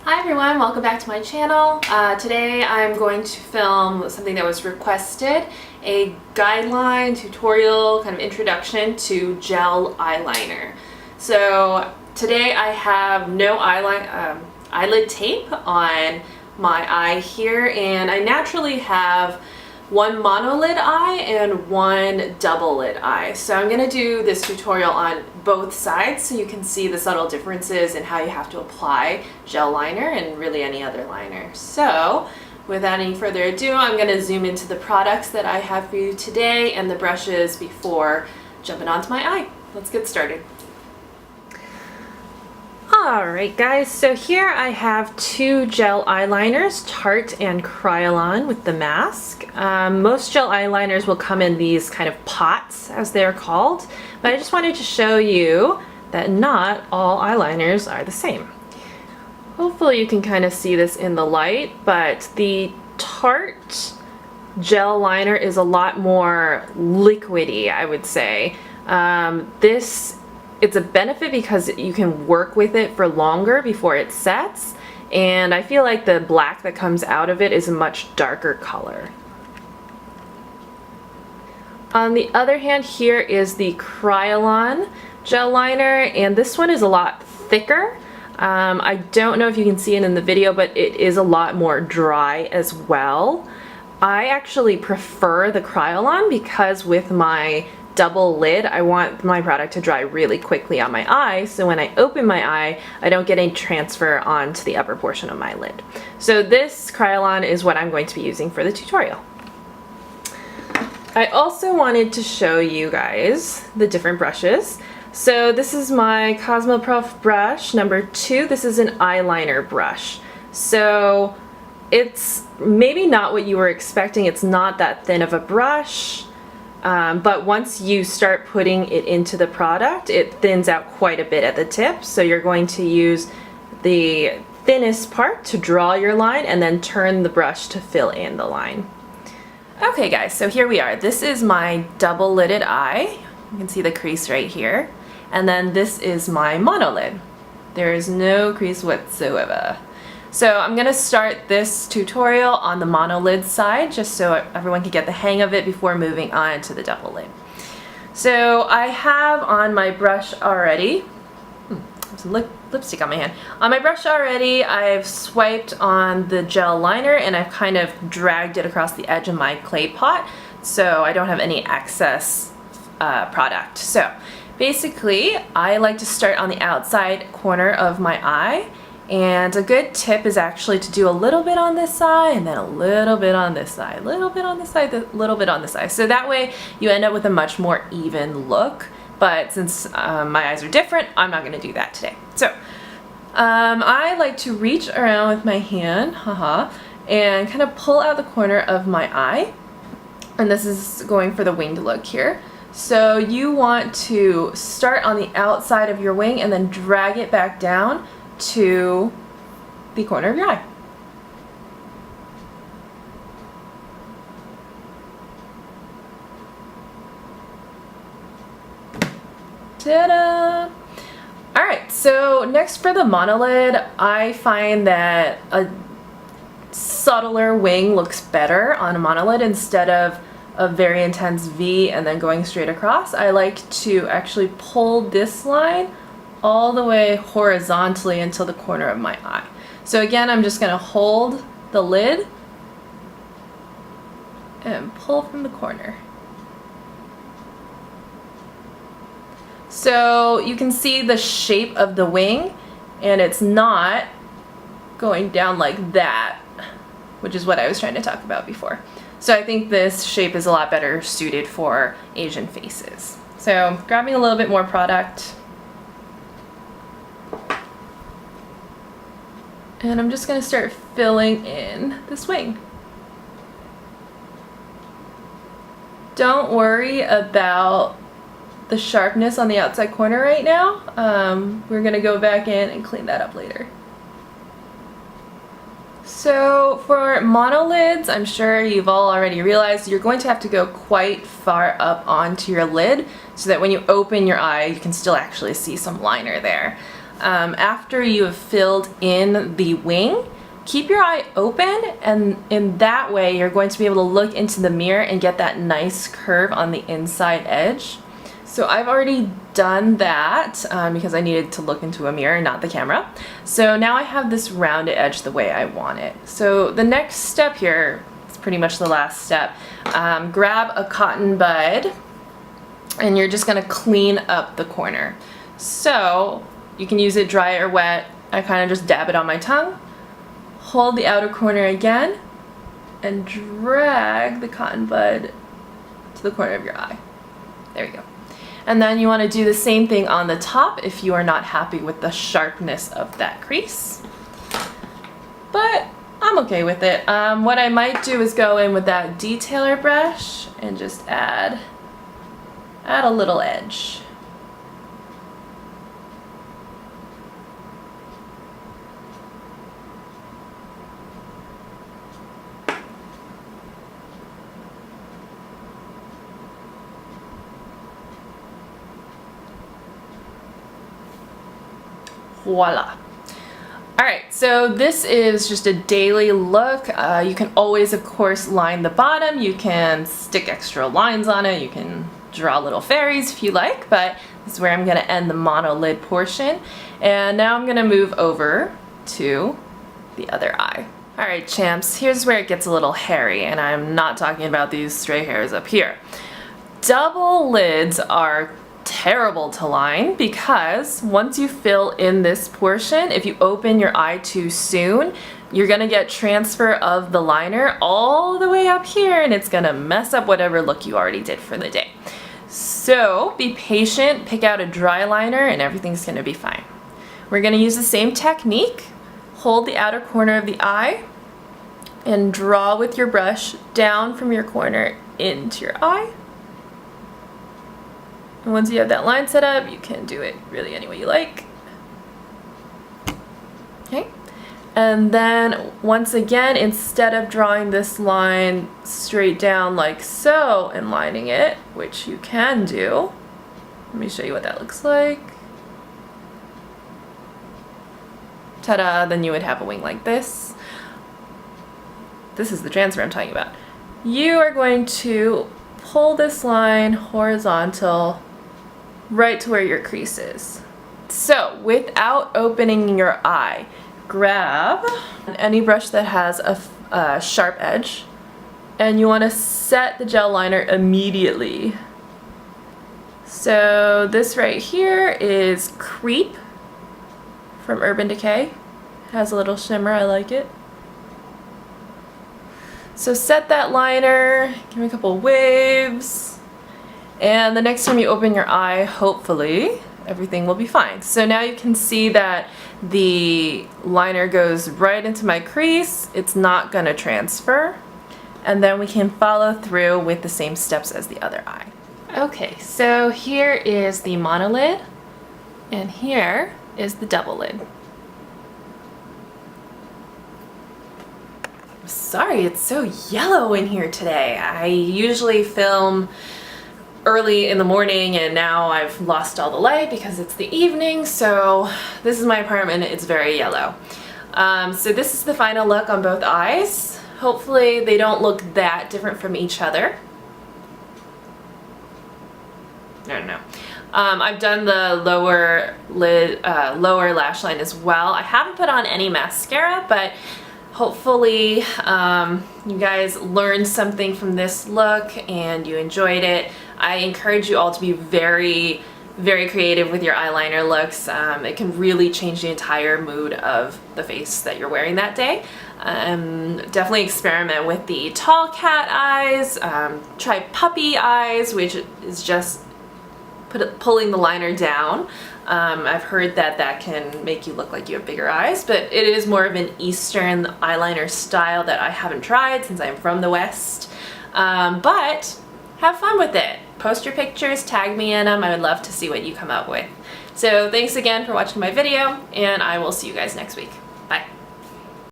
Hi everyone, welcome back to my channel. Today I'm going to film something that was requested, a guideline tutorial kind of introduction to gel eyeliner. So today I have no eyelid tape on my eye here, and I naturally have one monolid eye and one double lid eye. So I'm going to do this tutorial on both sides so you can see the subtle differences in how you have to apply gel liner and really any other liner. So without any further ado, I'm going to zoom into the products that I have for you today and the brushes before jumping onto my eye. Let's get started. Alright guys, so here I have two gel eyeliners, Tarte and Kryolan with the mask. Most gel eyeliners will come in these kind of pots, as they're called, but I just wanted to show you that not all eyeliners are the same. Hopefully you can kind of see this in the light, but the Tarte gel liner is a lot more liquidy, I would say. It's a benefit because you can work with it for longer before it sets, and I feel like the black that comes out of it is a much darker color. On the other hand, here is the Kryolan gel liner, and this one is a lot thicker. I don't know if you can see it in the video, but it is a lot more dry as well. I actually prefer the Kryolan because with my double lid, I want my product to dry really quickly on my eye, so when I open my eye, I don't get any transfer onto the upper portion of my lid. So this Kryolan is what I'm going to be using for the tutorial. I also wanted to show you guys the different brushes. So this is my Cosmoprof brush number 2. This is an eyeliner brush. So it's maybe not what you were expecting. It's not that thin of a brush. But once you start putting it into the product, it thins out quite a bit at the tip. So you're going to use the thinnest part to draw your line and then turn the brush to fill in the line. Okay guys, so here we are. This is my double-lidded eye. You can see the crease right here. And then this is my monolid. There is no crease whatsoever. So I'm going to start this tutorial on the monolid side just so everyone can get the hang of it before moving on to the double lid. So I have on my brush already, some lipstick on my hand. On my brush already, I've swiped on the gel liner and I've kind of dragged it across the edge of my clay pot so I don't have any excess product. So basically, I like to start on the outside corner of my eye. And a good tip is actually to do a little bit on this side and then a little bit on this side, a little bit on this side, a little bit on this side. So that way you end up with a much more even look. But since my eyes are different, I'm not going to do that today. So I like to reach around with my hand, and kind of pull out the corner of my eye. And this is going for the winged look here. So you want to start on the outside of your wing and then drag it back down to the corner of your eye. Ta-da! Alright, so next for the monolid, I find that a subtler wing looks better on a monolid instead of a very intense V and then going straight across. I like to actually pull this line all the way horizontally until the corner of my eye. So again, I'm just going to hold the lid and pull from the corner. So you can see the shape of the wing, and it's not going down like that, which is what I was trying to talk about before. So I think this shape is a lot better suited for Asian faces. So grabbing a little bit more product, and I'm just going to start filling in this wing. Don't worry about the sharpness on the outside corner right now. We're going to go back in and clean that up later. So for monolids, I'm sure you've all already realized you're going to have to go quite far up onto your lid so that when you open your eye, you can still actually see some liner there. after you have filled in the wing, keep your eye open, and in that way you're going to be able to look into the mirror and get that nice curve on the inside edge. So I've already done that because I needed to look into a mirror, not the camera. So now I have this rounded edge the way I want it. So the next step here, it's pretty much the last step. Grab a cotton bud and you're just gonna clean up the corner. So you can use it dry or wet. I kind of just dab it on my tongue, hold the outer corner again, and drag the cotton bud to the corner of your eye. There we go. And then you want to do the same thing on the top if you are not happy with the sharpness of that crease. But I'm okay with it. What I might do is go in with that detailer brush and just add a little edge. Voila. Alright, so this is just a daily look. You can always, of course, line the bottom. You can stick extra lines on it. You can draw little fairies if you like, but this is where I'm going to end the monolid portion. And now I'm going to move over to the other eye. Alright, champs, here's where it gets a little hairy, and I'm not talking about these stray hairs up here. Double lids are terrible to line because once you fill in this portion, if you open your eye too soon, you're gonna get transfer of the liner all the way up here and it's gonna mess up whatever look you already did for the day. So be patient, pick out a dry liner and everything's gonna be fine. We're gonna use the same technique. Hold the outer corner of the eye and draw with your brush down from your corner into your eye. And once you have that line set up, you can do it really any way you like. Okay. And then once again, instead of drawing this line straight down like so and lining it, which you can do, let me show you what that looks like. Ta-da, then you would have a wing like this. This is the transfer I'm talking about. You are going to pull this line horizontal right to where your crease is. So without opening your eye, grab any brush that has a sharp edge and you want to set the gel liner immediately. So this right here is Creep from Urban Decay. Has a little shimmer, I like it. So set that liner, give me a couple waves. And the next time you open your eye, hopefully, everything will be fine. So now you can see that the liner goes right into my crease. It's not going to transfer. And then we can follow through with the same steps as the other eye. Okay, so here is the monolid, and here is the double lid. Sorry, it's so yellow in here today. I usually film early in the morning and now I've lost all the light because it's the evening, so this is my apartment. It's very yellow. So this is the final look on both eyes. Hopefully they don't look that different from each other. I don't know. I've done the lower lash line as well. I haven't put on any mascara, but hopefully you guys learned something from this look and you enjoyed it. I encourage you all to be very, very creative with your eyeliner looks. It can really change the entire mood of the face that you're wearing that day. Definitely experiment with the tall cat eyes. Try puppy eyes, which is just pulling the liner down. I've heard that that can make you look like you have bigger eyes, but it is more of an Eastern eyeliner style that I haven't tried since I'm from the West. But have fun with it. Post your pictures, tag me in them. I would love to see what you come up with. So thanks again for watching my video, and I will see you guys next week.